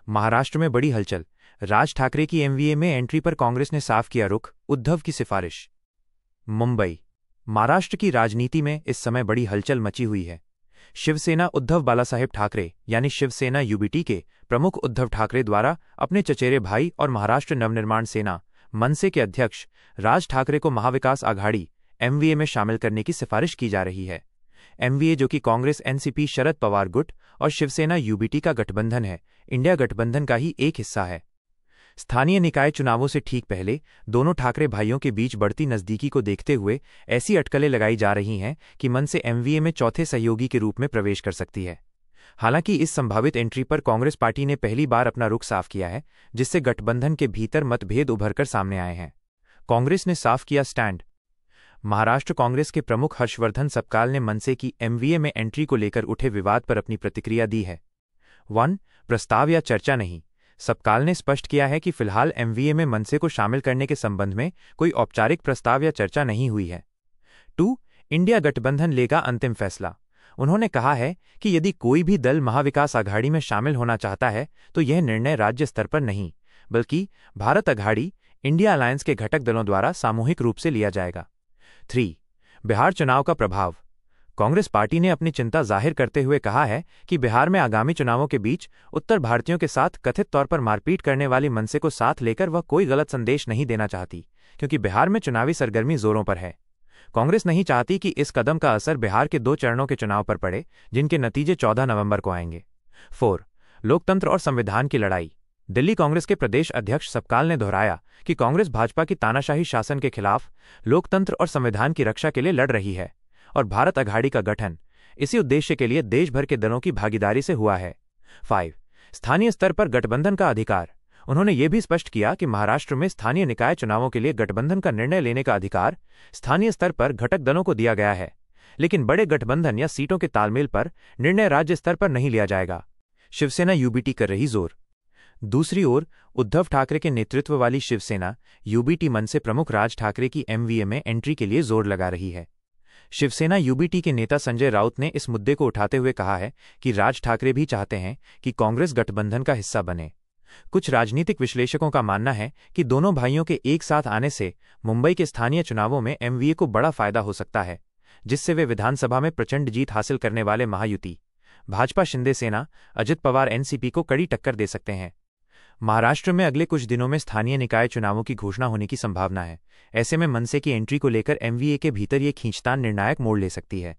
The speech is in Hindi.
महाराष्ट्र में बड़ी हलचल। राज ठाकरे की एमवीए में एंट्री पर कांग्रेस ने साफ किया रुख, उद्धव की सिफारिश। मुंबई। महाराष्ट्र की राजनीति में इस समय बड़ी हलचल मची हुई है। शिवसेना उद्धव बालासाहेब ठाकरे यानी शिवसेना यूबीटी के प्रमुख उद्धव ठाकरे द्वारा अपने चचेरे भाई और महाराष्ट्र नवनिर्माण सेना मनसे के अध्यक्ष राज ठाकरे को महाविकास आघाड़ी एमवीए में शामिल करने की सिफारिश की जा रही है। एमवीए, जो कि कांग्रेस एनसीपी शरद पवार गुट और शिवसेना यूबीटी का गठबंधन है, इंडिया गठबंधन का ही एक हिस्सा है। स्थानीय निकाय चुनावों से ठीक पहले दोनों ठाकरे भाइयों के बीच बढ़ती नजदीकी को देखते हुए ऐसी अटकलें लगाई जा रही हैं कि मनसे एमवीए में चौथे सहयोगी के रूप में प्रवेश कर सकती है। हालांकि इस संभावित एंट्री पर कांग्रेस पार्टी ने पहली बार अपना रुख साफ किया है, जिससे गठबंधन के भीतर मतभेद उभरकर सामने आए हैं। कांग्रेस ने साफ किया स्टैंड। महाराष्ट्र कांग्रेस के प्रमुख हर्षवर्धन सपकाल ने मनसे की एमवीए में एंट्री को लेकर उठे विवाद पर अपनी प्रतिक्रिया दी है। 1. प्रस्ताव या चर्चा नहीं। सपकाल ने स्पष्ट किया है कि फिलहाल एमवीए में मनसे को शामिल करने के संबंध में कोई औपचारिक प्रस्ताव या चर्चा नहीं हुई है। 2. इंडिया गठबंधन लेगा अंतिम फैसला। उन्होंने कहा है कि यदि कोई भी दल महाविकास आघाड़ी में शामिल होना चाहता है तो यह निर्णय राज्य स्तर पर नहीं, बल्कि भारत आघाड़ी इंडिया अलायंस के घटक दलों द्वारा सामूहिक रूप से लिया जाएगा। 3. बिहार चुनाव का प्रभाव। कांग्रेस पार्टी ने अपनी चिंता जाहिर करते हुए कहा है कि बिहार में आगामी चुनावों के बीच उत्तर भारतीयों के साथ कथित तौर पर मारपीट करने वाली मनसे को साथ लेकर वह कोई गलत संदेश नहीं देना चाहती, क्योंकि बिहार में चुनावी सरगर्मी जोरों पर है। कांग्रेस नहीं चाहती कि इस कदम का असर बिहार के 2 चरणों के चुनाव पर पड़े, जिनके नतीजे 14 नवंबर को आएंगे। 4. लोकतंत्र और संविधान की लड़ाई। दिल्ली कांग्रेस के प्रदेश अध्यक्ष सपकाल ने दोहराया कि कांग्रेस भाजपा की तानाशाही शासन के खिलाफ लोकतंत्र और संविधान की रक्षा के लिए लड़ रही है और भारत आघाड़ी का गठन इसी उद्देश्य के लिए देश भर के दलों की भागीदारी से हुआ है। 5. स्थानीय स्तर पर गठबंधन का अधिकार। उन्होंने ये भी स्पष्ट किया कि महाराष्ट्र में स्थानीय निकाय चुनावों के लिए गठबंधन का निर्णय लेने का अधिकार स्थानीय स्तर पर घटक दलों को दिया गया है, लेकिन बड़े गठबंधन या सीटों के तालमेल पर निर्णय राज्य स्तर पर नहीं लिया जाएगा। शिवसेना यूबीटी कर रही जोर। दूसरी ओर उद्धव ठाकरे के नेतृत्व वाली शिवसेना यूबीटी मनसे प्रमुख राज ठाकरे की एमवीए में एंट्री के लिए जोर लगा रही है। शिवसेना यूबीटी के नेता संजय राउत ने इस मुद्दे को उठाते हुए कहा है कि राज ठाकरे भी चाहते हैं कि कांग्रेस गठबंधन का हिस्सा बने। कुछ राजनीतिक विश्लेषकों का मानना है कि दोनों भाइयों के एक साथ आने से मुंबई के स्थानीय चुनावों में एमवीए को बड़ा फायदा हो सकता है, जिससे वे विधानसभा में प्रचंड जीत हासिल करने वाले महायुति भाजपा शिंदे सेना अजित पवार एनसीपी को कड़ी टक्कर दे सकते हैं। महाराष्ट्र में अगले कुछ दिनों में स्थानीय निकाय चुनावों की घोषणा होने की संभावना है। ऐसे में मनसे की एंट्री को लेकर एमवीए के भीतर ये खींचतान निर्णायक मोड़ ले सकती है।